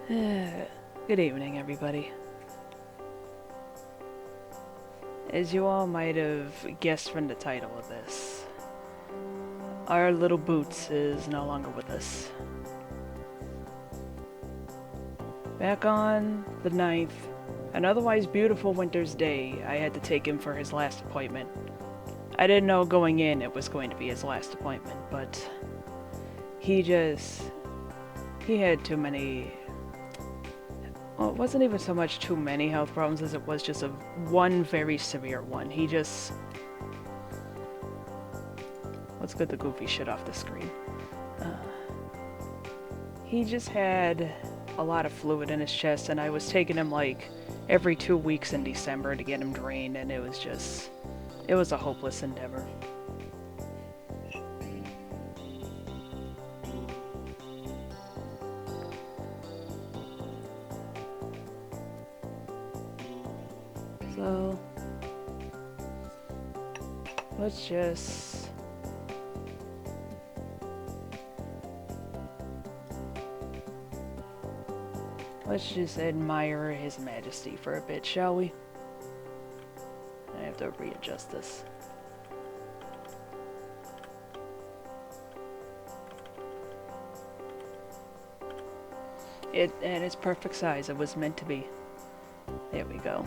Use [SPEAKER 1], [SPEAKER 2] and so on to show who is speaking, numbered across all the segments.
[SPEAKER 1] Good evening, everybody. As you all might have guessed from the title of this, our little Boots is no longer with us. Back on the 9th, an otherwise beautiful winter's day, I had to take him for his last appointment. I didn't know going in it was going to be his last appointment, but he had too many. Well, it wasn't even so much too many health problems as it was just one very severe one. Let's get the goofy shit off the screen. He just had a lot of fluid in his chest, and I was taking him like every 2 weeks in December to get him drained, and it was a hopeless endeavor. So, let's just admire His Majesty for a bit, shall we? I have to readjust this. It at its perfect size, it was meant to be. There we go.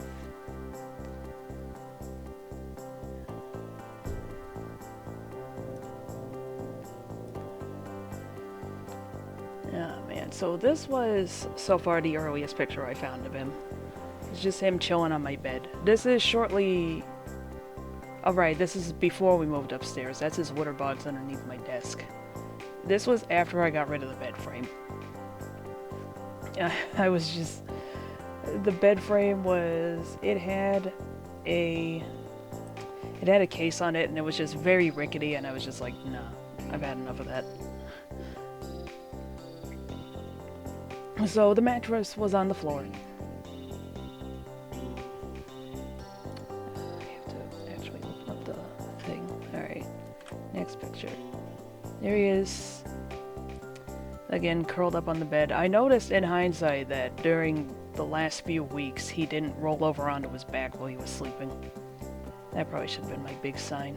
[SPEAKER 1] Oh man, so this was so far the earliest picture I found of him. It's just him chilling on my bed. This is shortly... Alright, this is before we moved upstairs. That's his water box underneath my desk. This was after I got rid of the bed frame. I was just... The bed frame was... It had a case on it, and it was just very rickety, and I was just like, nah, I've had enough of that. So the mattress was on the floor. I have to actually open up the thing. Alright, next picture. There he is. Again, curled up on the bed. I noticed in hindsight that during the last few weeks he didn't roll over onto his back while he was sleeping. That probably should have been my big sign.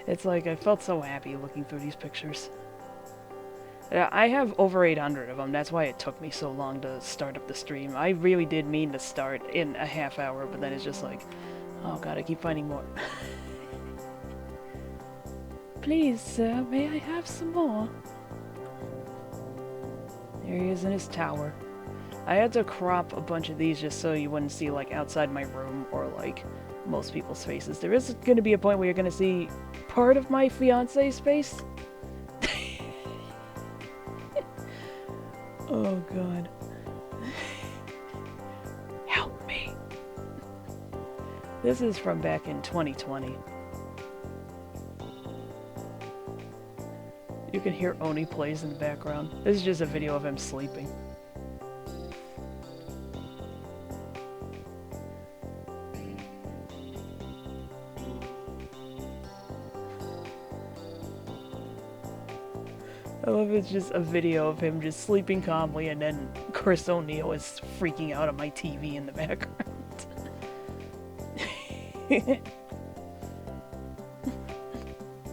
[SPEAKER 1] It's like I felt so happy looking through these pictures. I have over 800 of them, that's why it took me so long to start up the stream. I really did mean to start in a half hour, but then it's just like, oh god, I keep finding more. Please, sir, may I have some more? There he is in his tower. I had to crop a bunch of these just so you wouldn't see, like, outside my room or, like, most people's faces. There is going to be a point where you're going to see part of my fiance's face. Oh god. Help me. This is from back in 2020. You can hear Oni plays in the background. This is just a video of him sleeping. I love it's just a video of him just sleeping calmly, and then Chris O'Neill is freaking out on my TV in the background.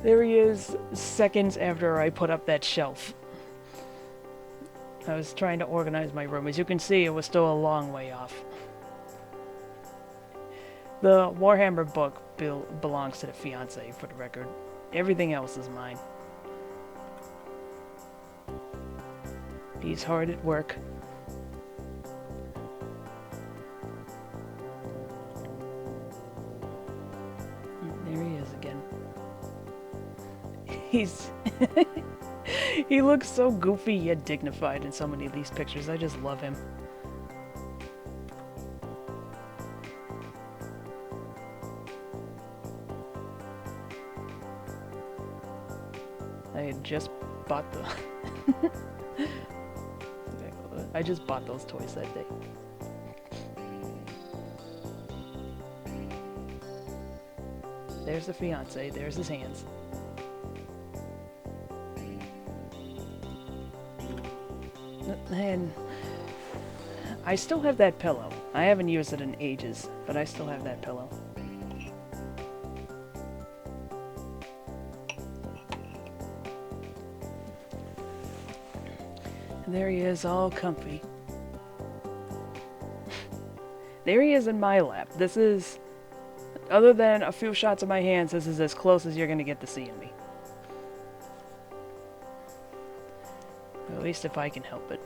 [SPEAKER 1] There he is, seconds after I put up that shelf. I was trying to organize my room. As you can see, it was still a long way off. The Warhammer book belongs to the fiancé, for the record. Everything else is mine. He's hard at work. There he is again. He looks so goofy yet dignified in so many of these pictures. I just love him. I had just bought the... I just bought those toys that day. There's the fiancé, there's his hands. And I still have that pillow. I haven't used it in ages, but I still have that pillow. And there he is, all comfy. There he is in my lap. This is, other than a few shots of my hands, this is as close as you're gonna get to seeing me. At least if I can help it.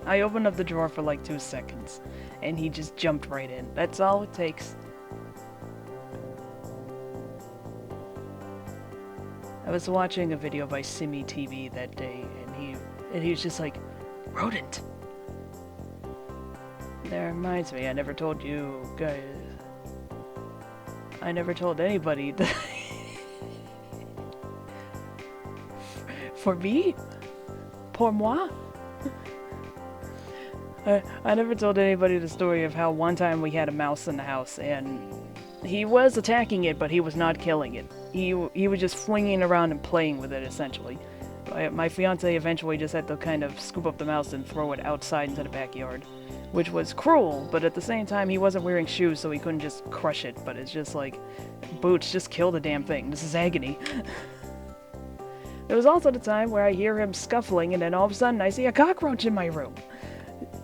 [SPEAKER 1] I opened up the drawer for like 2 seconds, and he just jumped right in. That's all it takes. I was watching a video by Simi TV that day, and he was just like, rodent! That reminds me, I never told you guys. I never told anybody that. For me? Pour moi? I never told anybody the story of how one time we had a mouse in the house, and he was attacking it, but he was not killing it. He was just flinging around and playing with it, essentially. My fiance eventually just had to kind of scoop up the mouse and throw it outside into the backyard, which was cruel, but at the same time he wasn't wearing shoes, so he couldn't just crush it, but it's just like, boots, just kill the damn thing. This is agony. There was also the time where I hear him scuffling, and then all of a sudden I see a cockroach in my room.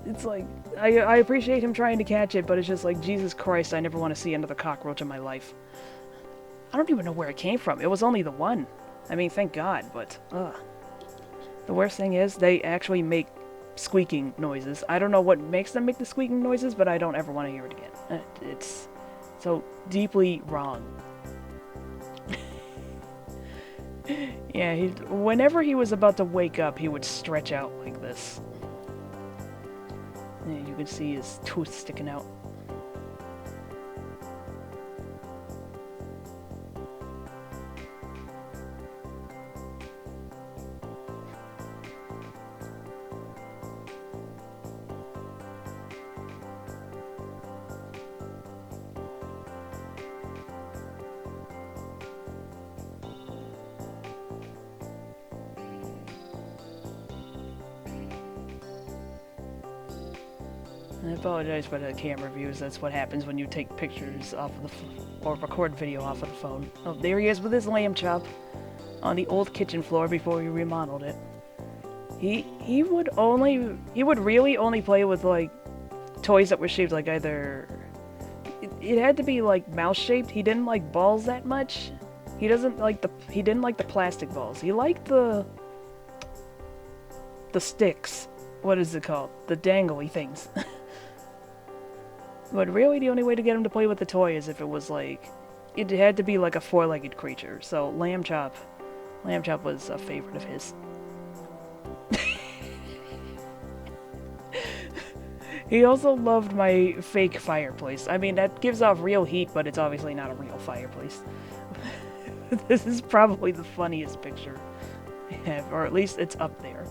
[SPEAKER 1] It's like, I appreciate him trying to catch it, but it's just like, Jesus Christ, I never want to see another cockroach in my life. I don't even know where it came from. It was only the one. I mean, thank God, but, ugh. The worst thing is, they actually make squeaking noises. I don't know what makes them make the squeaking noises, but I don't ever want to hear it again. It's so deeply wrong. Yeah, whenever he was about to wake up, he would stretch out like this. Yeah, you can see his tooth sticking out. I apologize for the camera views. That's what happens when you take pictures off of or record video off of the phone. Oh, there he is with his lamb chop on the old kitchen floor before we remodeled it. He would really only play with like toys that were shaped like either it had to be like mouse shaped. He didn't like balls that much. He didn't like the plastic balls. He liked the sticks. What is it called? The dangly things. But really, the only way to get him to play with the toy is if it was like, it had to be like a 4-legged creature. So Lamb Chop was a favorite of his. He also loved my fake fireplace. I mean, that gives off real heat, but it's obviously not a real fireplace. This is probably the funniest picture I have, or at least it's up there.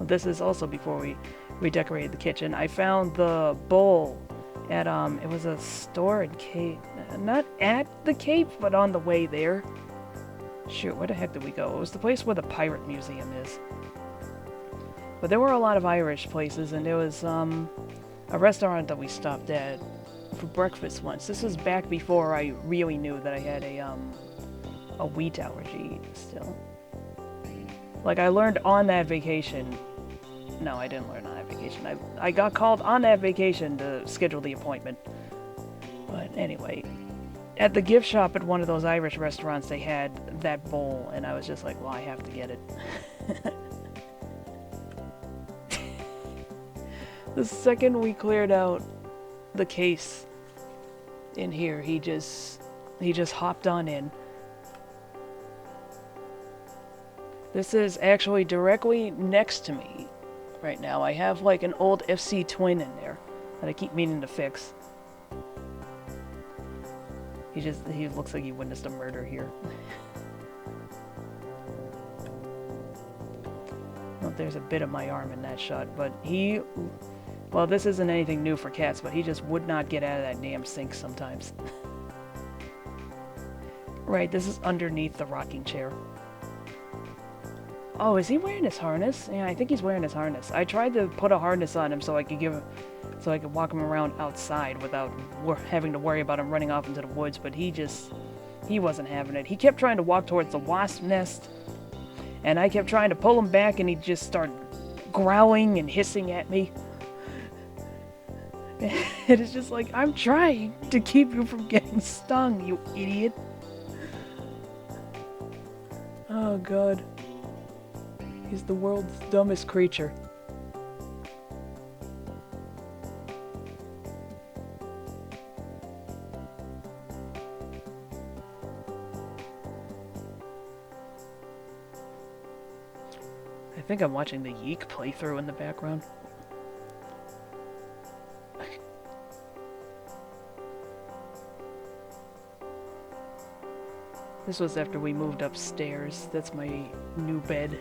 [SPEAKER 1] This is also before we redecorated the kitchen. I found the bowl at, it was a store in Cape. Not at the Cape, but on the way there. Shoot, where the heck did we go? It was the place where the Pirate Museum is. But there were a lot of Irish places, and there was, a restaurant that we stopped at for breakfast once. This was back before I really knew that I had a wheat allergy still. Like, I learned on that vacation. No, I didn't learn on that vacation. I got called on that vacation to schedule the appointment. But anyway, at the gift shop at one of those Irish restaurants, they had that bowl, and I was just like, well, I have to get it. The second we cleared out the case in here, he just hopped on in. This is actually directly next to me right now. I have like an old FC Twin in there that I keep meaning to fix. He looks like he witnessed a murder here. Well, there's a bit of my arm in that shot, but well, this isn't anything new for cats, but he just would not get out of that damn sink sometimes. Right, this is underneath the rocking chair. Oh, is he wearing his harness? Yeah, I think he's wearing his harness. I tried to put a harness on him so I could walk him around outside without having to worry about him running off into the woods, but he wasn't having it. He kept trying to walk towards the wasp nest, and I kept trying to pull him back, and he just started growling and hissing at me. It is just like, I'm trying to keep you from getting stung, you idiot. Oh god. He's the world's dumbest creature. I think I'm watching the Yeek playthrough in the background. This was after we moved upstairs. That's my new bed.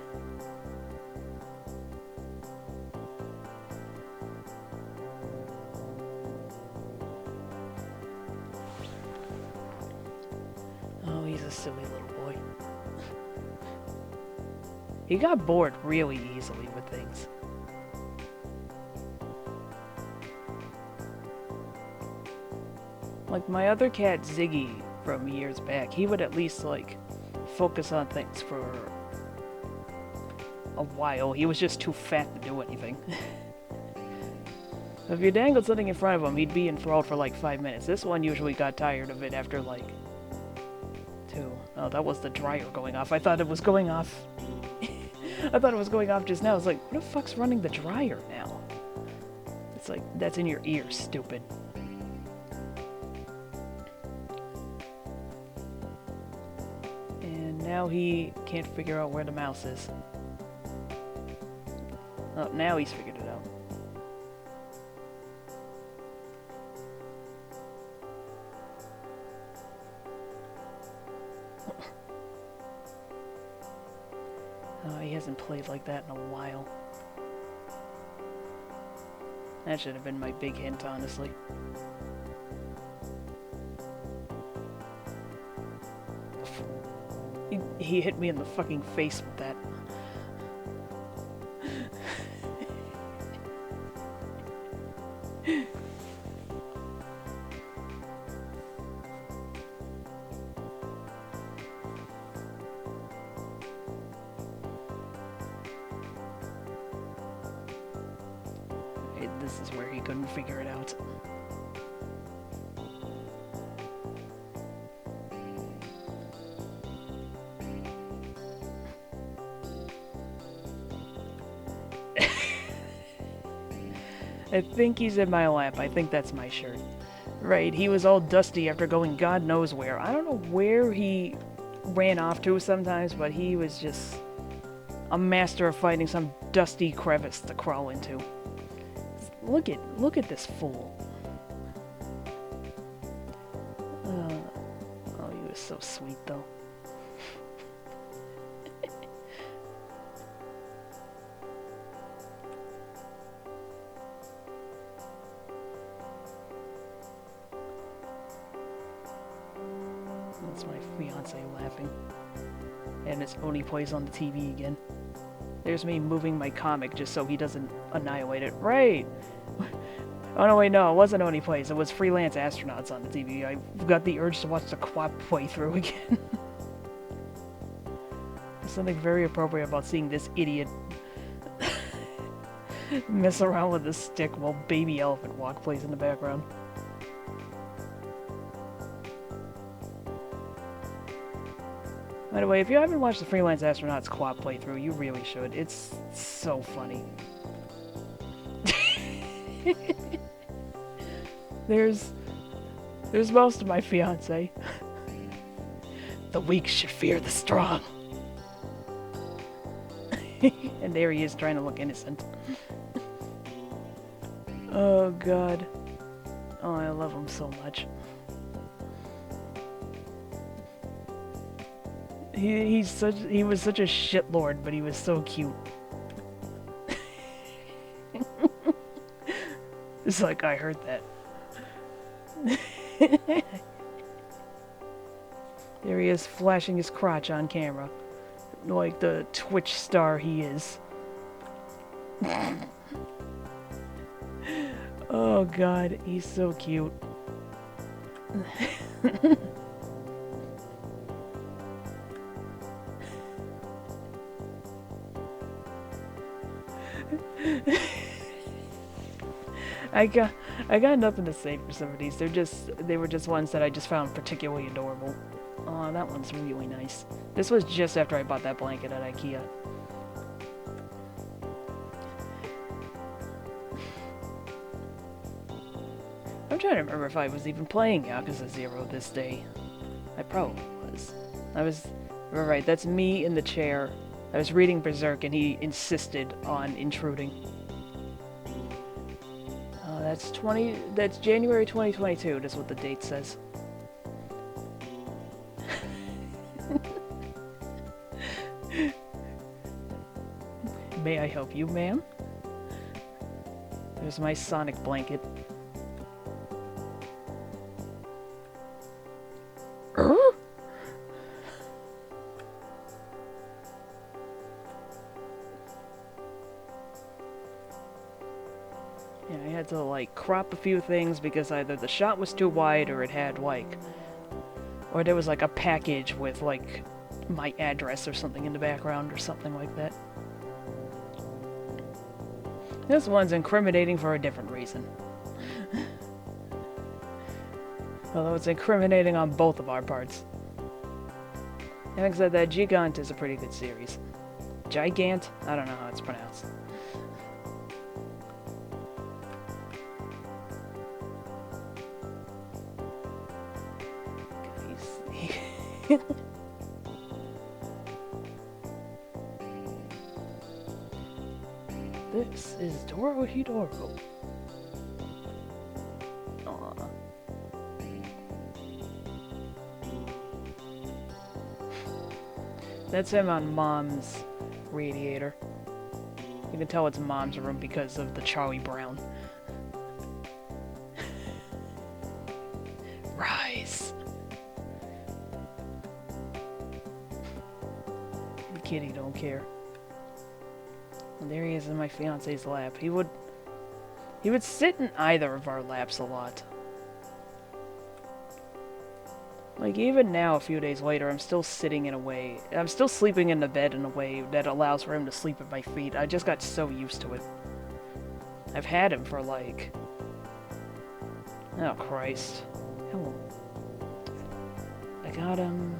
[SPEAKER 1] Oh, he's a silly little boy. He got bored really easily with things. Like my other cat, Ziggy, from years back, he would at least, like, focus on things for a while. He was just too fat to do anything. If you dangled something in front of him, he'd be enthralled for like 5 minutes. This one usually got tired of it after like 2. Oh, that was the dryer going off. I thought it was going off. I thought it was going off just now. I was like, what the fuck's running the dryer now? It's like, that's in your ear, stupid. And now he can't figure out where the mouse is. Oh, now he's figured it out. Oh, he hasn't played like that in a while. That should have been my big hint, honestly. He hit me in the fucking face with that. This is where he couldn't figure it out. I think he's in my lap. I think that's my shirt. Right, he was all dusty after going God knows where. I don't know where he ran off to sometimes, but he was just a master of finding some dusty crevice to crawl into. Look at this fool. Oh, he was so sweet though. That's my fiance laughing. And it's Oni plays on the TV again. There's me moving my comic just so he doesn't annihilate it. Right! Oh no, wait, no, it wasn't Oni Plays. It was Freelance Astronauts on the TV. I got the urge to watch the Quap playthrough again. There's something very appropriate about seeing this idiot mess around with this stick while Baby Elephant Walk plays in the background. By the way, if you haven't watched the Freelance Astronauts Quap playthrough, you really should. It's so funny. There's most of my fiance. The weak should fear the strong. And there he is trying to look innocent. Oh god. Oh, I love him so much. He was such a shitlord, but he was so cute. It's like, I heard that. There he is, flashing his crotch on camera. like the Twitch star he is. Oh god, he's so cute. I got nothing to say for some of these. They were just ones that I just found particularly adorable. Oh, that one's really nice. This was just after I bought that blanket at IKEA. I'm trying to remember if I was even playing Yakuza 0 this day. I probably was. Right, that's me in the chair. I was reading Berserk and he insisted on intruding. That's January 2022, that's what the date says. May I help you, ma'am? There's my Sonic blanket. Yeah, I had to, like, crop a few things because either the shot was too wide or it had, like... Or there was, like, a package with, like, my address or something in the background or something like that. This one's incriminating for a different reason. Although it's incriminating on both of our parts. Having said that, Gigant is a pretty good series. Gigant? I don't know how it's pronounced. This is Dorohedoro. Aww. That's him on Mom's radiator. You can tell it's Mom's room because of the Charlie Brown. Rise! The kitty don't care. And there he is in my fiance's lap. He would sit in either of our laps a lot. Like, even now, a few days later, I'm still sitting in a way... I'm still sleeping in the bed in a way that allows for him to sleep at my feet. I just got so used to it. I've had him for, like... Oh, Christ. Hello. I got him...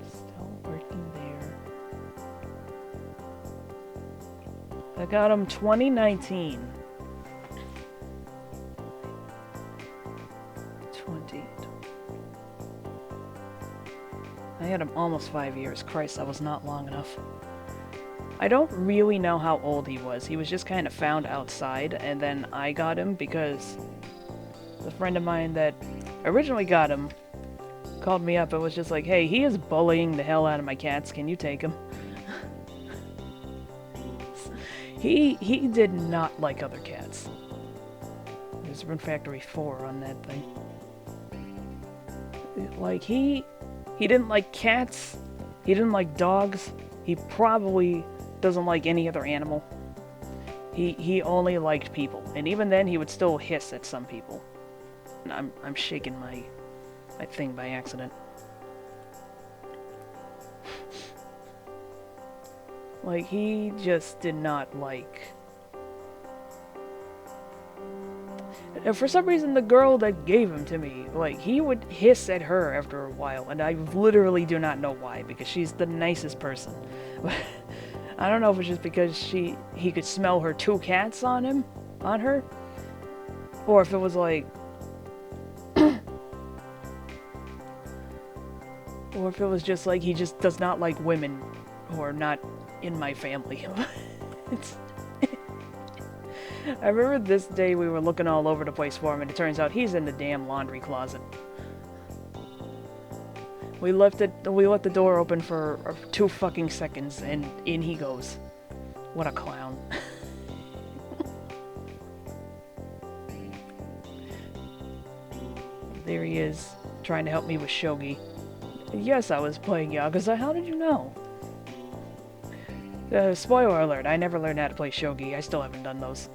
[SPEAKER 1] Still working there. I got him 2019. 20. I had him almost 5 years. Christ, that was not long enough. I don't really know how old he was. He was just kind of found outside, and then I got him because a friend of mine that originally got him called me up and was just like, hey, he is bullying the hell out of my cats. Can you take him? He did not like other cats. There's Rune Factory 4 on that thing. Like, he didn't like cats, he didn't like dogs, he probably doesn't like any other animal. He only liked people, and even then he would still hiss at some people. And I'm shaking my thing by accident. Like, he just did not like... And for some reason, the girl that gave him to me, like, he would hiss at her after a while, and I literally do not know why, because she's the nicest person. I don't know if it's just because he could smell her two cats on her, or if it was like... or if it was just like he just does not like women who are not in my family. I remember this day we were looking all over the place for him, and it turns out he's in the damn laundry closet. We left the door open for 2 fucking seconds, and in he goes. What a clown. There he is, trying to help me with Shogi. Yes, I was playing Yakuza. How did you know? Spoiler alert, I never learned how to play shogi. I still haven't done those.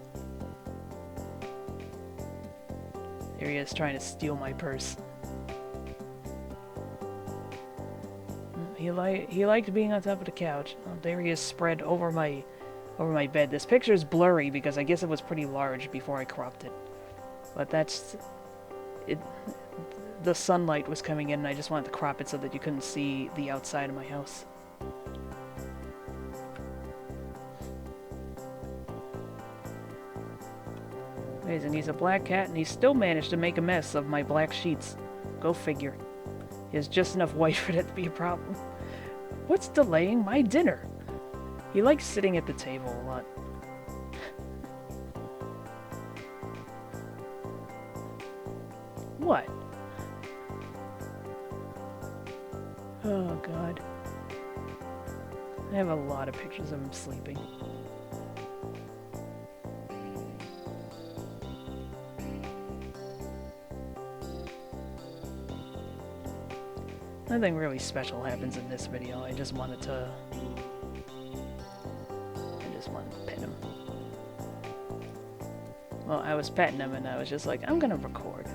[SPEAKER 1] Here he is trying to steal my purse. He liked being on top of the couch. Oh, there he is spread over my bed. This picture is blurry because I guess it was pretty large before I cropped it. But that's it. The sunlight was coming in and I just wanted to crop it so that you couldn't see the outside of my house. And he's a black cat and he still managed to make a mess of my black sheets. Go figure. He has just enough white for that to be a problem. What's delaying my dinner? He likes sitting at the table a lot. What? Oh god. I have a lot of pictures of him sleeping. Nothing really special happens in this video. I just wanted to pet him. Well, I was petting him and I was just like, I'm gonna record.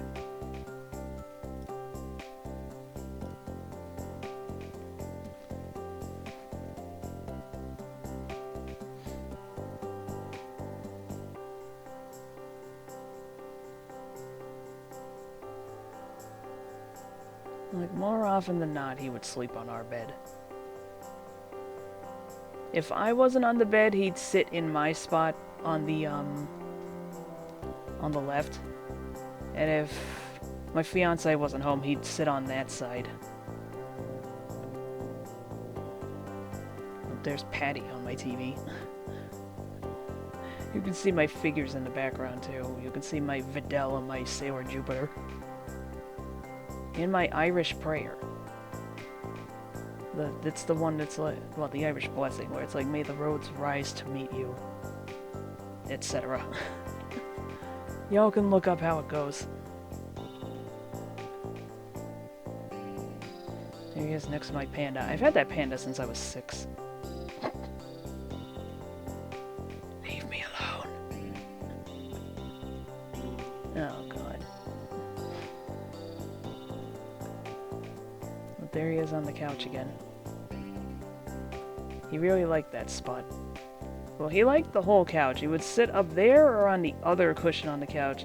[SPEAKER 1] Like, more often than not, he would sleep on our bed. If I wasn't on the bed, he'd sit in my spot on the left. And if my fiance wasn't home, he'd sit on that side. There's Patty on my TV. You can see my figures in the background, too. You can see my Videl and my Sailor Jupiter. In my Irish prayer. It's the one that's like, well, the Irish blessing, where it's like, may the roads rise to meet you, etc. Y'all can look up how it goes. Here he is next to my panda. I've had that panda since I was 6. Leave me alone. Oh, God. But there he is on the couch again. He really liked that spot. Well, he liked the whole couch. He would sit up there or on the other cushion on the couch.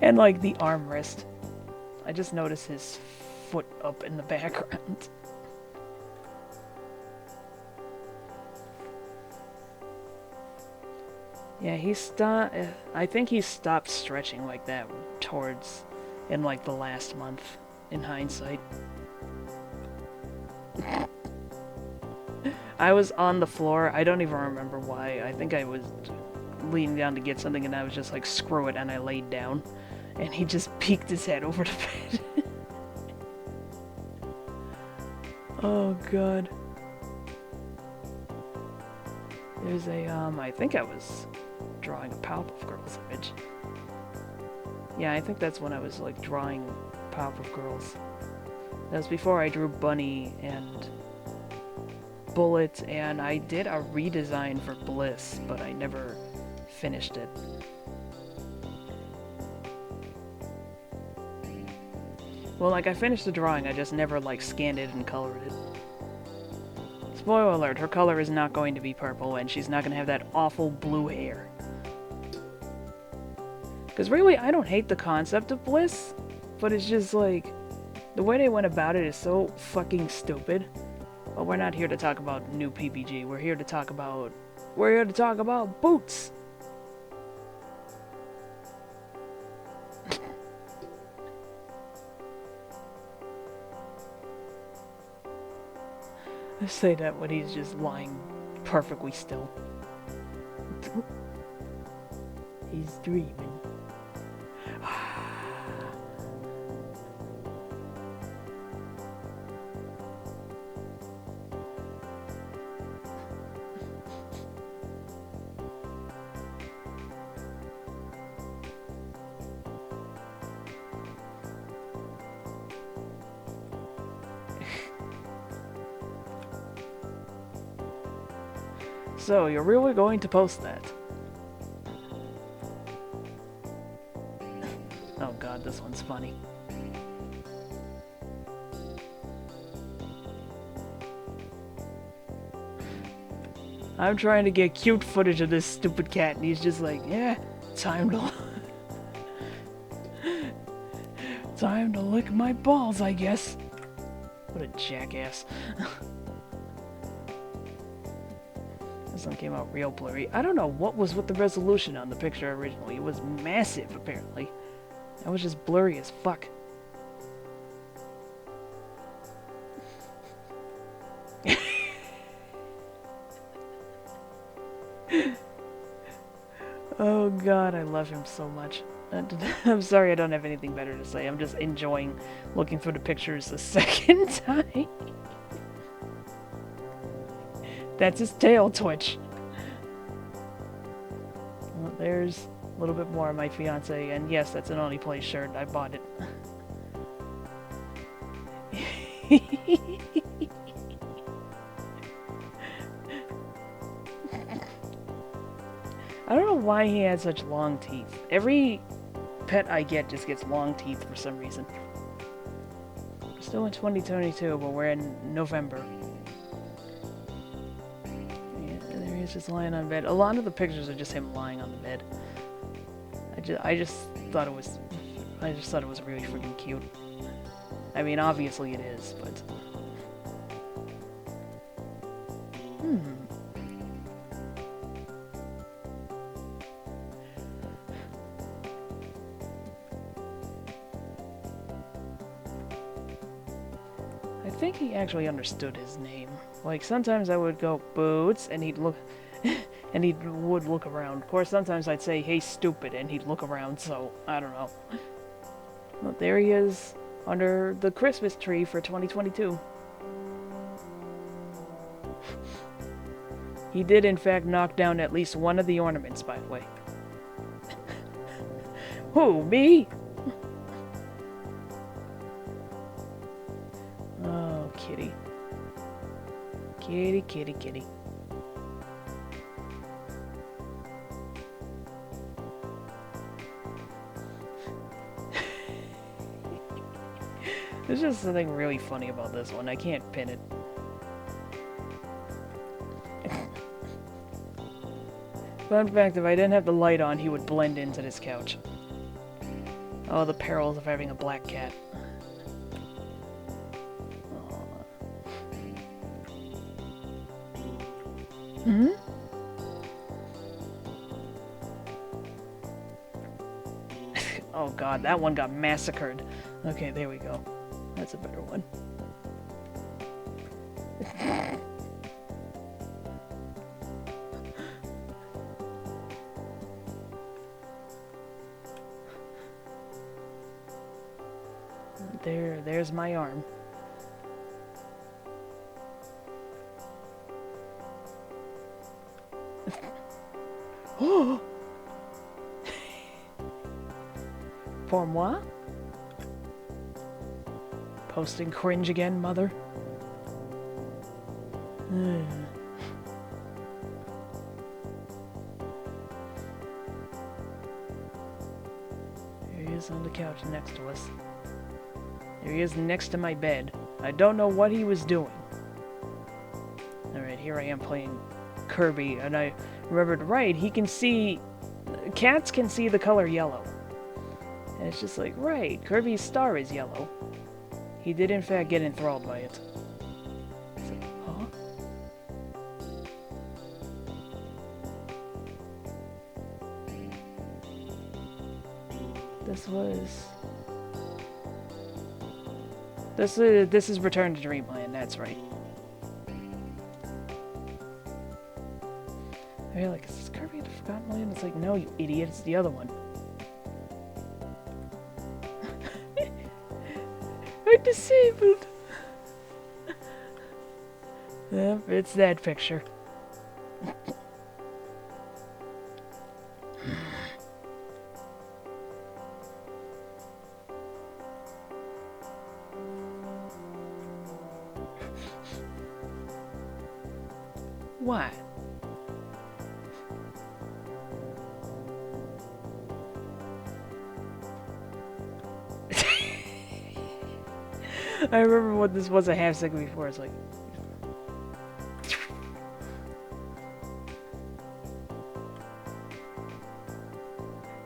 [SPEAKER 1] And like the armrest. I just noticed his foot up in the background. Yeah, I think he stopped stretching like that in like the last month, in hindsight. I was on the floor. I don't even remember why. I think I was leaning down to get something and I was just like, screw it, and I laid down. And he just peeked his head over the bed. Oh, God. There's I think I was drawing a Powerpuff Girls image. Yeah, I think that's when I was like drawing Powerpuff Girls. That was before I drew Bunny and Bullet, and I did a redesign for Bliss, but I never finished it. Well, like, I finished the drawing, I just never, like, scanned it and colored it. Spoiler alert, her color is not going to be purple, and she's not going to have that awful blue hair. Because really, I don't hate the concept of Bliss, but it's just, like, the way they went about it is so fucking stupid. But we're not here to talk about new PPG. We're here to talk about boots. I say that when he's just lying perfectly still. He's dreaming. So, you're really going to post that? Oh god, this one's funny. I'm trying to get cute footage of this stupid cat, and he's just like, yeah, time to... time to lick my balls, I guess. What a jackass. This one came out real blurry. I don't know what was with the resolution on the picture originally. It was massive, apparently. That was just blurry as fuck. Oh god, I love him so much. I'm sorry I don't have anything better to say. I'm just enjoying looking through the pictures a second time. That's his tail twitch. Well, there's a little bit more of my fiance, and yes, that's an Only Play shirt. I bought it. I don't know why he had such long teeth. Every pet I get just gets long teeth for some reason. We're still in 2022, but we're in November. Yeah, there he is just lying on bed. A lot of the pictures are just him lying on the bed. I just thought it was really freaking cute. I mean, obviously it is, but... I think he actually understood his name. Like, sometimes I would go, Boots, and he'd look... and he would look around. Of course, sometimes I'd say, hey, stupid, and he'd look around, so, I don't know. Well, there he is, under the Christmas tree for 2022. He did, in fact, knock down at least one of the ornaments, by the way. Who, me? Oh, kitty. Kitty, kitty, kitty. There's just something really funny about this one. I can't pin it. Fun fact, if I didn't have the light on, he would blend into this couch. Oh, the perils of having a black cat. Hmm? Oh god, that one got massacred. Okay, there we go. That's a better one. There's my arm. Oh! Pour moi? Posting cringe again, mother? Here he is on the couch next to us. Here he is next to my bed. I don't know what he was doing. Alright, here I am playing Kirby, and I remembered right, he can see... Cats can see the color yellow. And it's just like, right, Kirby's star is yellow. He did in fact get enthralled by it. It's like, huh? This is Return to Dreamland, that's right. Are you like, is this Kirby in the Forgotten Land? It's like, no, you idiot, it's the other one. I'm disabled. Yep, it's that picture. What? I remember what this was a half second before. It's like...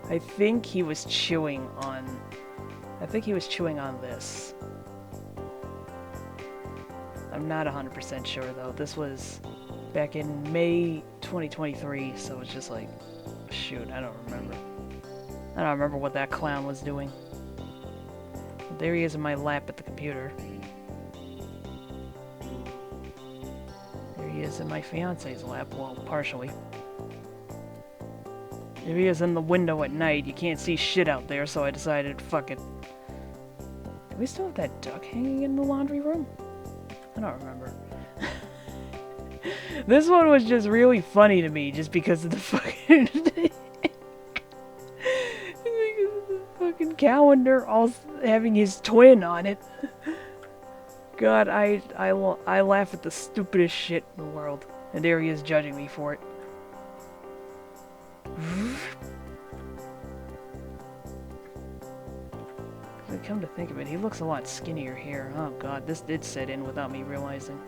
[SPEAKER 1] I think he was chewing on... I think he was chewing on this. I'm not 100% sure though. This was back in May 2023, so it's just like... Shoot, I don't remember. I don't remember what that clown was doing. There he is in my lap at the computer. There he is in my fiance's lap, well, partially. There he is in the window at night. You can't see shit out there, so I decided, fuck it. Do we still have that duck hanging in the laundry room? I don't remember. This one was just really funny to me, just because of the fucking... calendar all having his twin on it. God, I laugh at the stupidest shit in the world. And there he is judging me for it. Come to think of it, he looks a lot skinnier here. Oh god, this did set in without me realizing.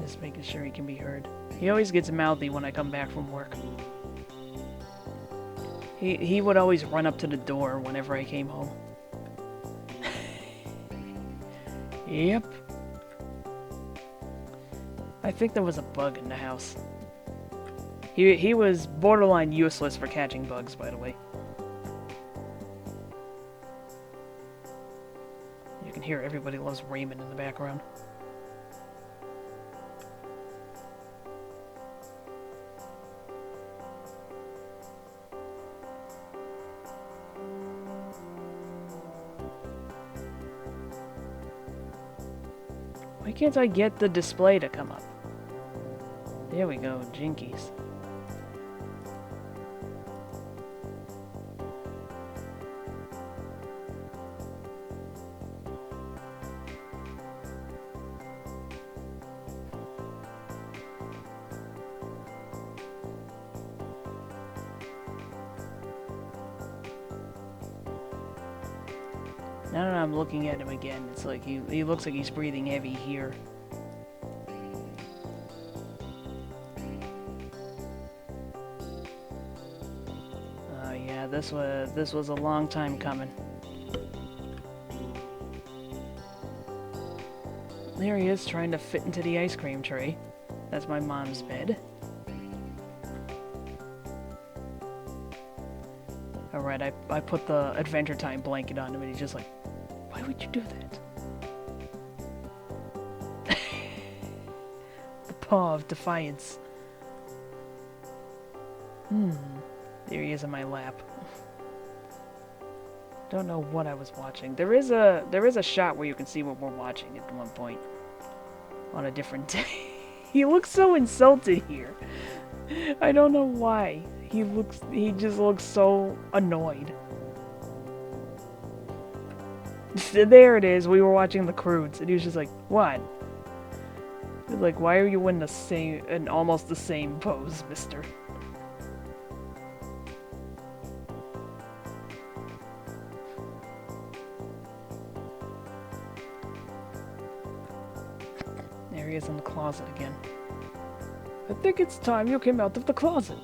[SPEAKER 1] Just making sure he can be heard. He always gets mouthy when I come back from work. He would always run up to the door whenever I came home. Yep. I think there was a bug in the house. He was borderline useless for catching bugs, by the way. You can hear Everybody Loves Raymond in the background. Why can't I get the display to come up? There we go, jinkies. Now that I'm looking at him again, it's like he looks like he's breathing heavy here. Oh yeah, this was a long time coming. There he is, trying to fit into the ice cream tray. That's my mom's bed. Alright, I put the Adventure Time blanket on him and he's just like, why would you do that? The paw of defiance. There he is in my lap. Don't know what I was watching. There is a shot where you can see what we're watching at one point. On a different day. He looks so insulted here. I don't know why. He just looks so annoyed. There it is, we were watching The Croods, and he was just like, what? He was like, why are you in almost the same pose, mister? There he is in the closet again. I think it's time you came out of the closet.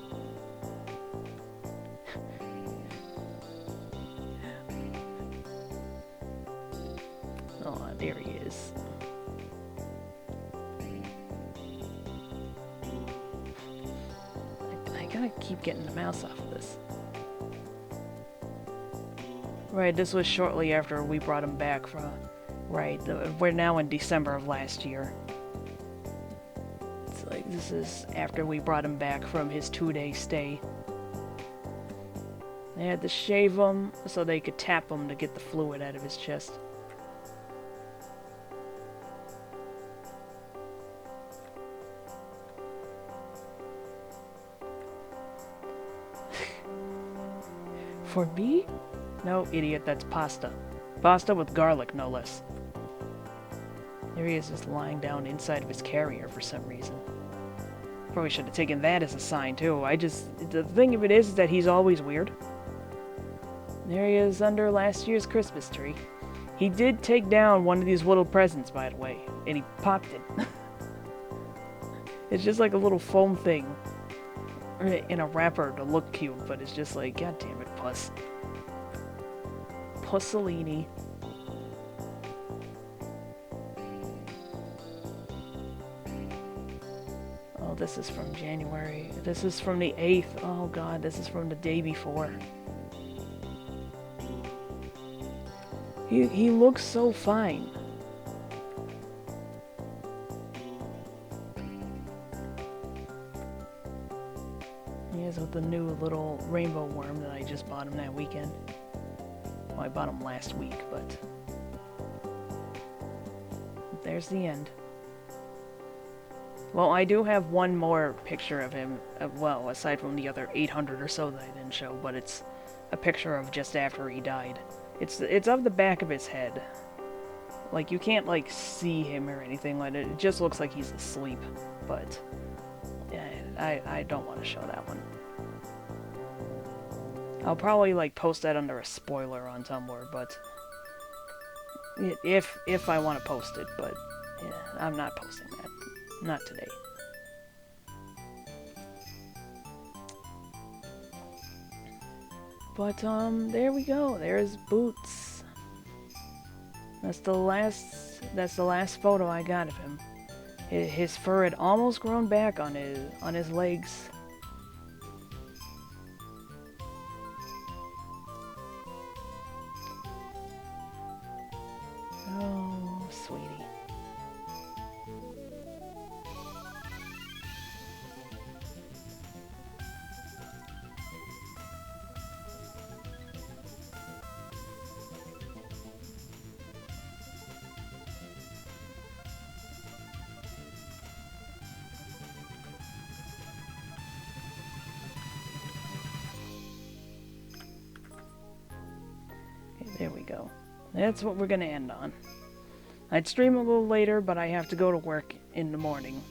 [SPEAKER 1] Oh, there he is. I gotta keep getting the mouse off of this. Right, this was shortly after we brought him back from... Right, we're now in December of last year. It's like, this is after we brought him back from his 2-day stay. They had to shave him so they could tap him to get the fluid out of his chest. For me? No, idiot, that's pasta. Pasta with garlic, no less. There he is, just lying down inside of his carrier for some reason. Probably should have taken that as a sign, too. The thing of it is that he's always weird. There he is under last year's Christmas tree. He did take down one of these little presents, by the way, and he popped it. It's just like a little foam thing in a wrapper to look cute, but it's just like, god damn it, Puss. Pussolini. Oh, this is from January. This is from the 8th. Oh god, this is from the day before. He looks so fine. He is with the new little rainbow worm that I just bought him that weekend. Well, I bought him last week, but there's the end. Well, I do have one more picture of him, well, aside from the other 800 or so that I didn't show, but it's a picture of just after he died. It's of the back of his head. Like, you can't, like, see him or anything like it. It just looks like he's asleep. But, yeah, I don't want to show that one. I'll probably, like, post that under a spoiler on Tumblr, but... If I want to post it, but, yeah, I'm not posting that. Not today. But, there we go. There's Boots. That's the last photo I got of him. His fur had almost grown back on his legs. Oh, sweetie. There we go. That's what we're gonna end on. I'd stream a little later, but I have to go to work in the morning.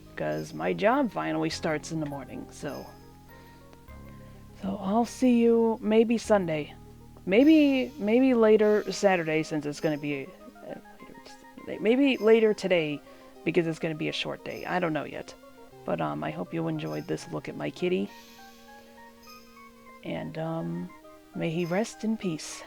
[SPEAKER 1] Because my job finally starts in the morning, so... So I'll see you maybe Sunday. Maybe later Saturday, since it's gonna be... maybe later today, because it's gonna be a short day. I don't know yet. But, I hope you enjoyed this look at my kitty. And, may he rest in peace.